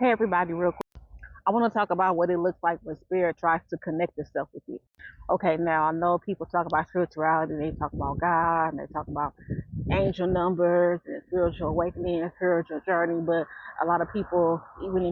Hey everybody, real quick. I want to talk about what it looks like when spirit tries to connect itself with you. Okay, now I know people talk about spirituality, they talk about God, and they talk about angel numbers and spiritual awakening and spiritual journey, but a lot of people, even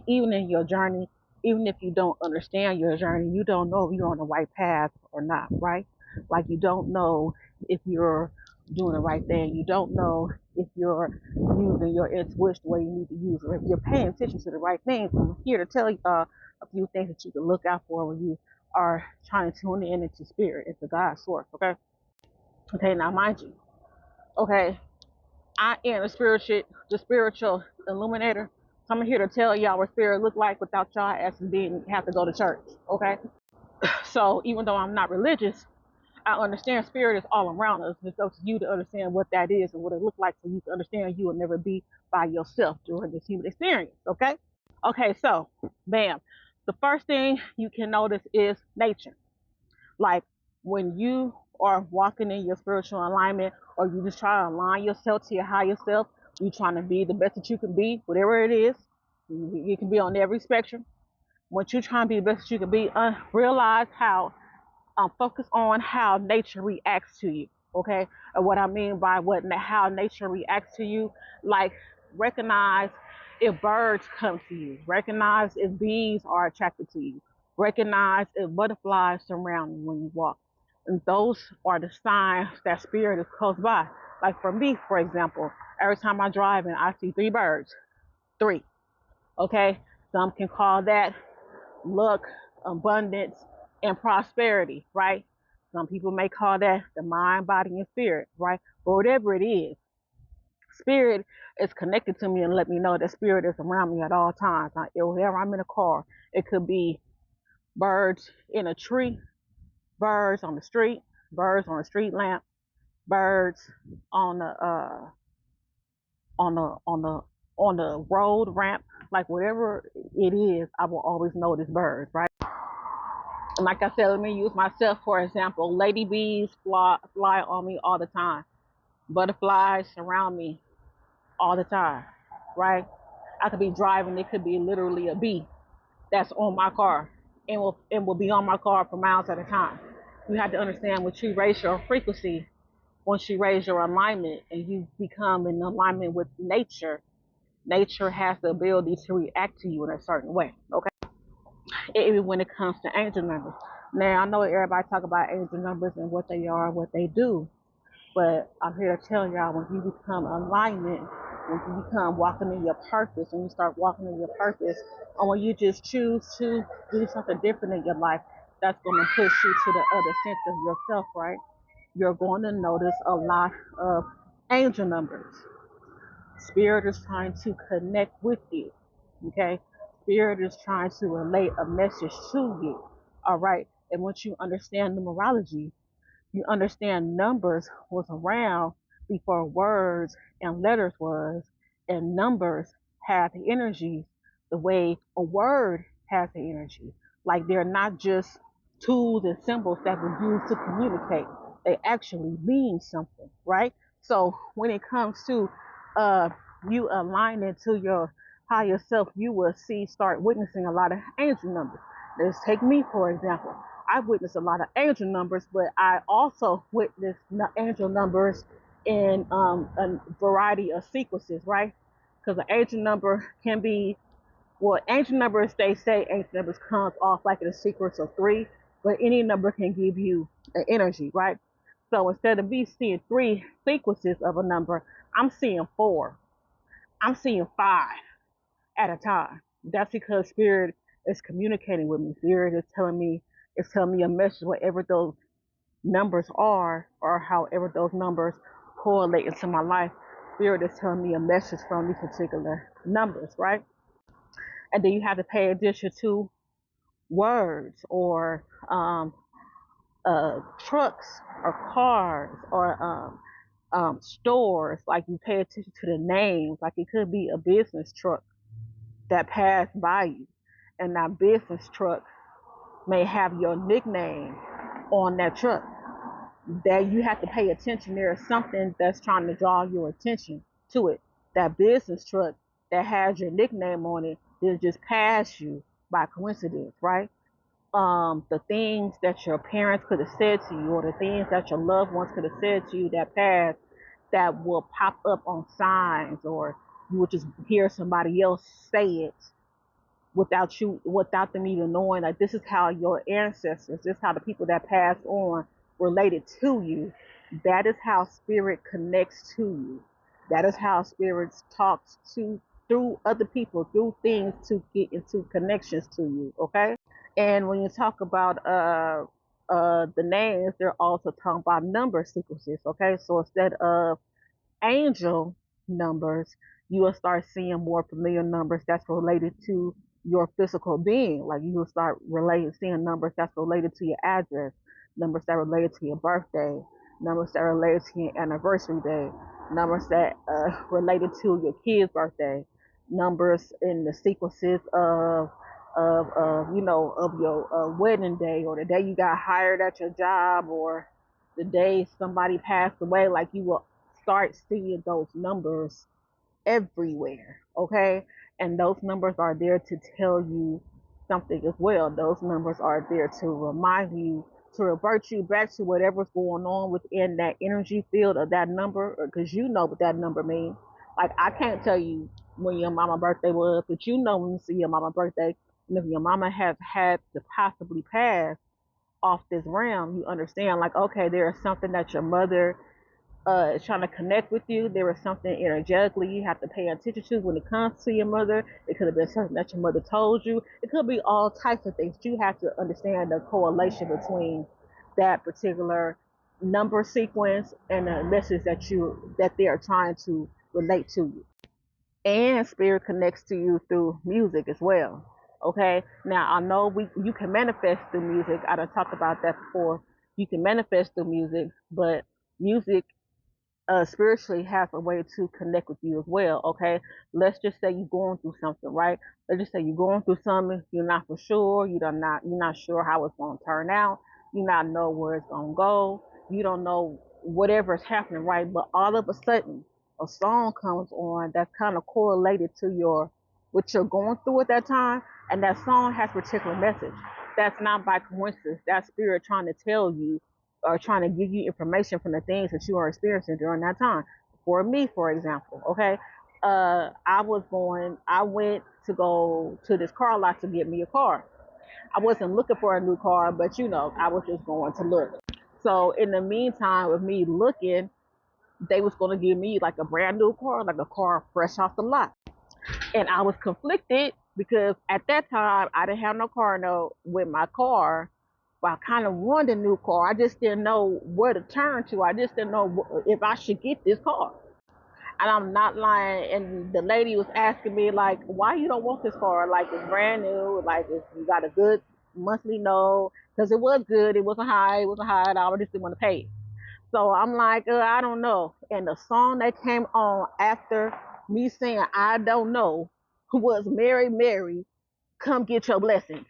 in your journey, even if you don't understand your journey, you don't know if you're on the right path or not, right? Like you don't know if you're doing the right thing. You don't know if you're using your intuition the way you need to use it, or if you're paying attention to the right things. I'm here to tell you a few things that you can look out for when you are trying to tune in into spirit, into God's source. Okay. Okay. Now, mind you, okay, I am the spiritual illuminator. So I'm here to tell y'all what spirit look like without y'all asking being have to go to church. Okay. So even though I'm not religious, I understand spirit is all around us. It's up to you to understand what that is and what it looks like so you can understand you will never be by yourself during this human experience. Okay? Okay, so bam. The first thing you can notice is nature. Like when you are walking in your spiritual alignment or you just try to align yourself to your higher self, you trying to be the best that you can be, whatever it is. You can be on every spectrum. Once you try to be the best that you can be, realize how focus on how nature reacts to you. Okay, and what I mean by how nature reacts to you, like recognize if birds come to you, recognize if bees are attracted to you, recognize if butterflies surround you when you walk, and those are the signs that spirit is close by. Like for me, for example, every time I drive and I see three birds, three. Okay, some can call that luck, abundance, and prosperity, right? Some people may call that the mind, body, and spirit, right? But whatever it is, spirit is connected to me and let me know that spirit is around me at all times. Like, whenever I'm in a car, it could be birds in a tree, birds on the street, birds on a street lamp, birds on the road ramp, like whatever it is, I will always notice birds, right? And like I said, let me use myself for example. Lady bees fly on me all the time. Butterflies surround me all the time, right? I could be driving, it could be literally a bee that's on my car and will be on my car for miles at a time. You have to understand when you raise your frequency, once you raise your alignment and you become in alignment with nature, nature has the ability to react to you in a certain way. Okay. Even when it comes to angel numbers. Now I know everybody talk about angel numbers and what they are, what they do, but I'm here to tell y'all when you become alignment, when you become walking in your purpose, when you start walking in your purpose, or when you just choose to do something different in your life, that's going to push you to the other sense of yourself, right? You're going to notice a lot of angel numbers. Spirit is trying to connect with you. Okay? Spirit is trying to relate a message to you. All right. And once you understand numerology, you understand numbers was around before words and letters was, and numbers have the energy the way a word has the energy. Like they're not just tools and symbols that we use to communicate. They actually mean something, right? So when it comes to uh you aligning to your higher self, you will start witnessing a lot of angel numbers. Let's take me for example. I witnessed a lot of angel numbers, but I also witnessed angel numbers in a variety of sequences, right? Because an angel number can be, well, angel numbers, they say angel numbers comes off like in a sequence of three, but any number can give you an energy, right? So instead of me seeing three sequences of a number, I'm seeing four. I'm seeing five at a time. That's because spirit is communicating with me. Spirit is telling me a message, whatever those numbers are, or however those numbers correlate into my life. Spirit is telling me a message from these particular numbers, right? And then you have to pay attention to words or trucks or cars or stores. Like you pay attention to the names. Like it could be a business truck that passed by you, and that business truck may have your nickname on that truck. That you have to pay attention. There is something that's trying to draw your attention to it. That business truck that has your nickname on it didn't just pass you by coincidence, right? The things that your parents could have said to you, or the things that your loved ones could have said to you that passed, that will pop up on signs, or you would just hear somebody else say it without them even knowing that this is how your ancestors, this is how the people that passed on related to you. That is how spirit connects to you. That is how spirits talks to through other people, through things, to get into connections to you. Okay. And when you talk about the names, they're also talking about number sequences. Okay. So instead of angel numbers, you will start seeing more familiar numbers that's related to your physical being. Like you will start seeing numbers that's related to your address, numbers that are related to your birthday, numbers that are related to your anniversary day, numbers that related to your kid's birthday, numbers in the sequences of your wedding day, or the day you got hired at your job, or the day somebody passed away. Like you will start seeing those numbers everywhere, okay? And those numbers are there to tell you something as well. Those numbers are there to remind you, to revert you back to whatever's going on within that energy field of that number, because you know what that number means. Like I can't tell you when your mama's birthday was, but you know when you see your mama's birthday. And if your mama has had to possibly pass off this realm, you understand, like, okay, there is something that your mother is trying to connect with you. There is something energetically you have to pay attention to when it comes to your mother. It could have been something that your mother told you. It could be all types of things. You have to understand the correlation between that particular number sequence and the message that they are trying to relate to you. And spirit connects to you through music as well. Okay. Now I know you can manifest through music. I done talked about that before. You can manifest through music, but music spiritually has a way to connect with you as well. Okay, let's just say you're going through something, right? Let's just say you're going through something, you're not for sure, you're not sure how it's going to turn out, you not know where it's going to go, you don't know whatever is happening, right? But all of a sudden a song comes on that's kind of correlated to your what you're going through at that time, and that song has a particular message. That's not by coincidence. That's spirit trying to tell you, or trying to give you information from the things that you are experiencing during that time. For me, for example, okay, I went to go to this car lot to get me a car. I wasn't looking for a new car, but I was just going to look. So in the meantime, with me looking, they was going to give me like a brand new car, like a car fresh off the lot. And I was conflicted because at that time I didn't have no car note with my car. But I kind of wanted a new car. I just didn't know where to turn to. I just didn't know if I should get this car. And I'm not lying. And the lady was asking me like, "Why you don't want this car? Like it's brand new. Like you got a good monthly note, because it was good. It wasn't high. It wasn't high at all. I just didn't want to pay it." So I'm like, I don't know. And the song that came on after me saying I don't know was "Mary, Mary, Come Get Your Blessings."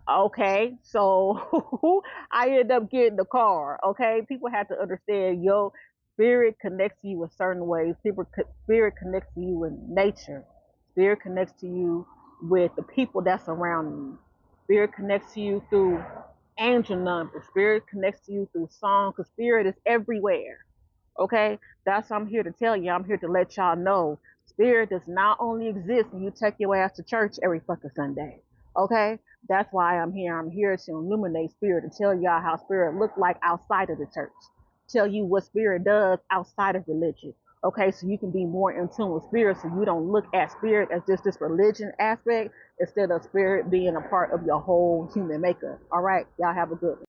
Okay, so I ended up getting the car. Okay, people have to understand your spirit connects to you in certain ways. Spirit connects to you in nature. Spirit connects to you with the people that's around you. Spirit connects to you through angel numbers. Spirit connects to you through song, because spirit is everywhere. Okay, that's what I'm here to tell you. I'm here to let y'all know spirit does not only exist when you take your ass to church every fucking Sunday. Okay, that's why I'm here. I'm here to illuminate spirit, to tell y'all how spirit look like outside of the church. Tell you what spirit does outside of religion. Okay, so you can be more in tune with spirit, so you don't look at spirit as just this religion aspect, instead of spirit being a part of your whole human makeup. All right, y'all have a good one.